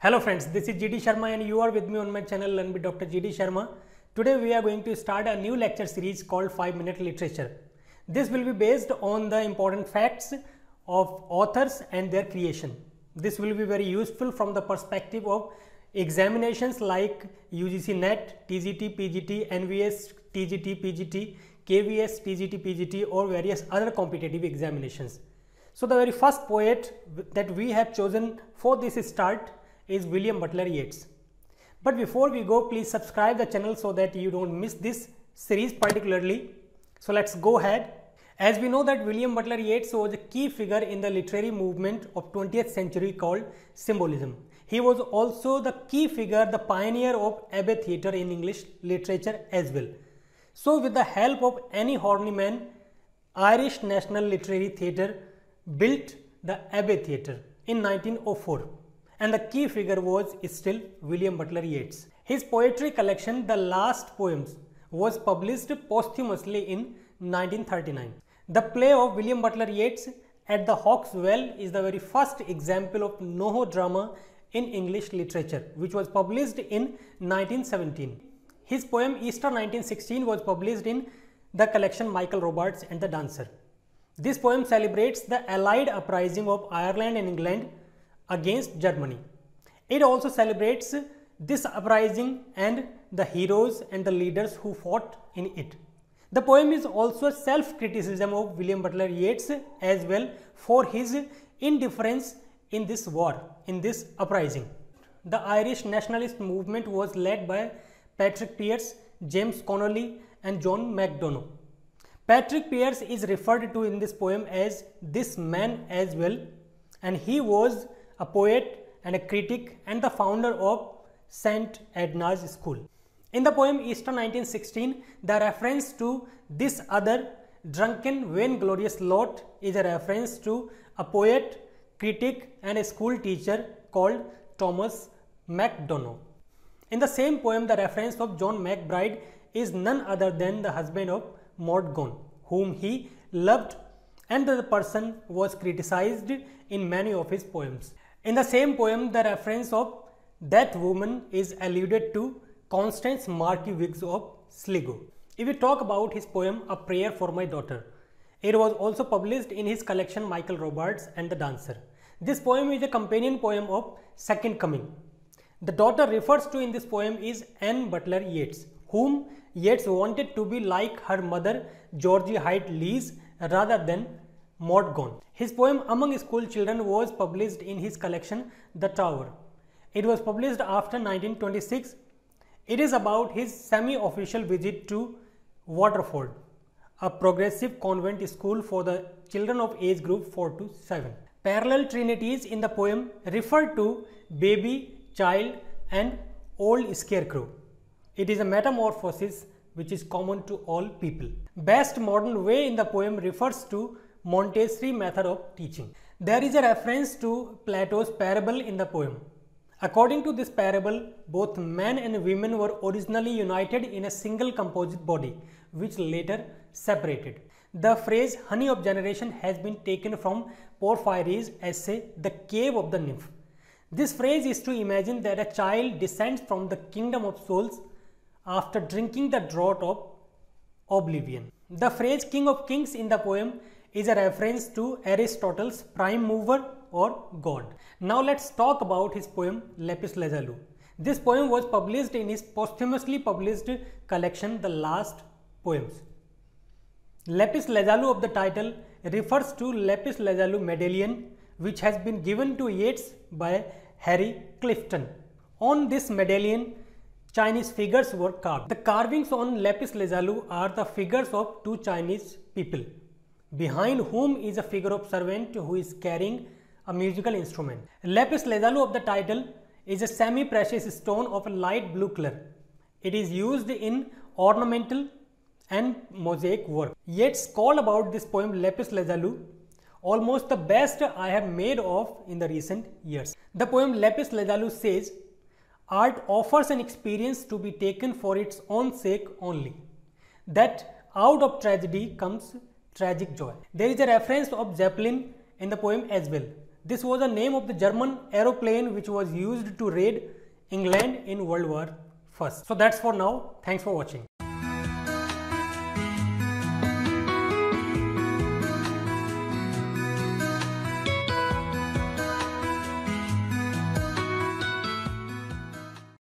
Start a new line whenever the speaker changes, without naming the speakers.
Hello friends, this is GD Sharma and you are with me on my channel Learn with Dr. GD Sharma. Today we are going to start a new lecture series called 5-Minute Literature. This will be based on the important facts of authors and their creation. This will be very useful from the perspective of examinations like UGC NET, TGT, PGT, NVS, TGT, PGT, KVS, TGT, PGT or various other competitive examinations. So the very first poet that we have chosen for this start is William Butler Yeats. But before we go, please subscribe the channel so that you don't miss this series particularly. So let's go ahead. As we know that William Butler Yeats was a key figure in the literary movement of 20th century called Symbolism. He was also the key figure, the pioneer of Abbey Theatre in English literature as well. So with the help of Anni Horniman, Irish National Literary Theatre built the Abbey Theatre in 1904. And the key figure was still William Butler Yeats. His poetry collection, The Last Poems, was published posthumously in 1939. The play of William Butler Yeats at the Hawk's Well is the very first example of Noh Drama in English literature, which was published in 1917. His poem Easter 1916 was published in the collection Michael Robarts and the Dancer. This poem celebrates the Allied uprising of Ireland and England against Germany. It also celebrates this uprising and the heroes and the leaders who fought in it. The poem is also a self-criticism of William Butler Yeats as well for his indifference in this war, in this uprising. The Irish nationalist movement was led by Patrick Pearse, James Connolly and John McDonough. Patrick Pearse is referred to in this poem as this man as well, and he was a poet and a critic and the founder of St. Edna's School. In the poem Easter 1916, the reference to this other drunken vainglorious lot is a reference to a poet, critic and a school teacher called Thomas McDonough. In the same poem, the reference of John McBride is none other than the husband of Maud Gonne, whom he loved, and the person was criticized in many of his poems. In the same poem, the reference of that woman is alluded to Constance Marquis Wiggs of Sligo. If we talk about his poem A Prayer for My Daughter, it was also published in his collection Michael Robarts and the Dancer. This poem is a companion poem of Second Coming. The daughter refers to in this poem is Anne Butler Yeats, whom Yeats wanted to be like her mother Georgie Hyde Lees rather than Maud Gonne. His poem Among School Children was published in his collection The Tower. It was published after 1926. It is about his semi-official visit to Waterford, a progressive convent school for the children of age group 4 to 7. Parallel trinities in the poem refer to baby, child and old scarecrow. It is a metamorphosis which is common to all people. Best modern way in the poem refers to Montessori method of teaching. There is a reference to Plato's parable in the poem. According to this parable, both men and women were originally united in a single composite body, which later separated. The phrase honey of generation has been taken from Porphyry's essay The Cave of the Nymph. This phrase is to imagine that a child descends from the kingdom of souls after drinking the draught of oblivion. The phrase King of Kings in the poem is a reference to Aristotle's prime mover or God. Now let's talk about his poem Lapis Lazuili. This poem was published in his posthumously published collection The Last Poems. Lapis Lazuili of the title refers to Lapis Lazuili medallion which has been given to Yeats by Harry Clifton. On this medallion, Chinese figures were carved. The carvings on Lapis Lazuili are the figures of two Chinese people, behind whom is a figure of servant who is carrying a musical instrument. Lapis Lazuili of the title is a semi-precious stone of a light blue color. It is used in ornamental and mosaic work. Yeats called about this poem Lapis Lazuili almost the best I have made of in the recent years. The poem Lapis Lazuili says, art offers an experience to be taken for its own sake only, that out of tragedy comes tragic joy. There is a reference of Zeppelin in the poem as well. This was the name of the German aeroplane which was used to raid England in World War I. So that's for now. Thanks for watching.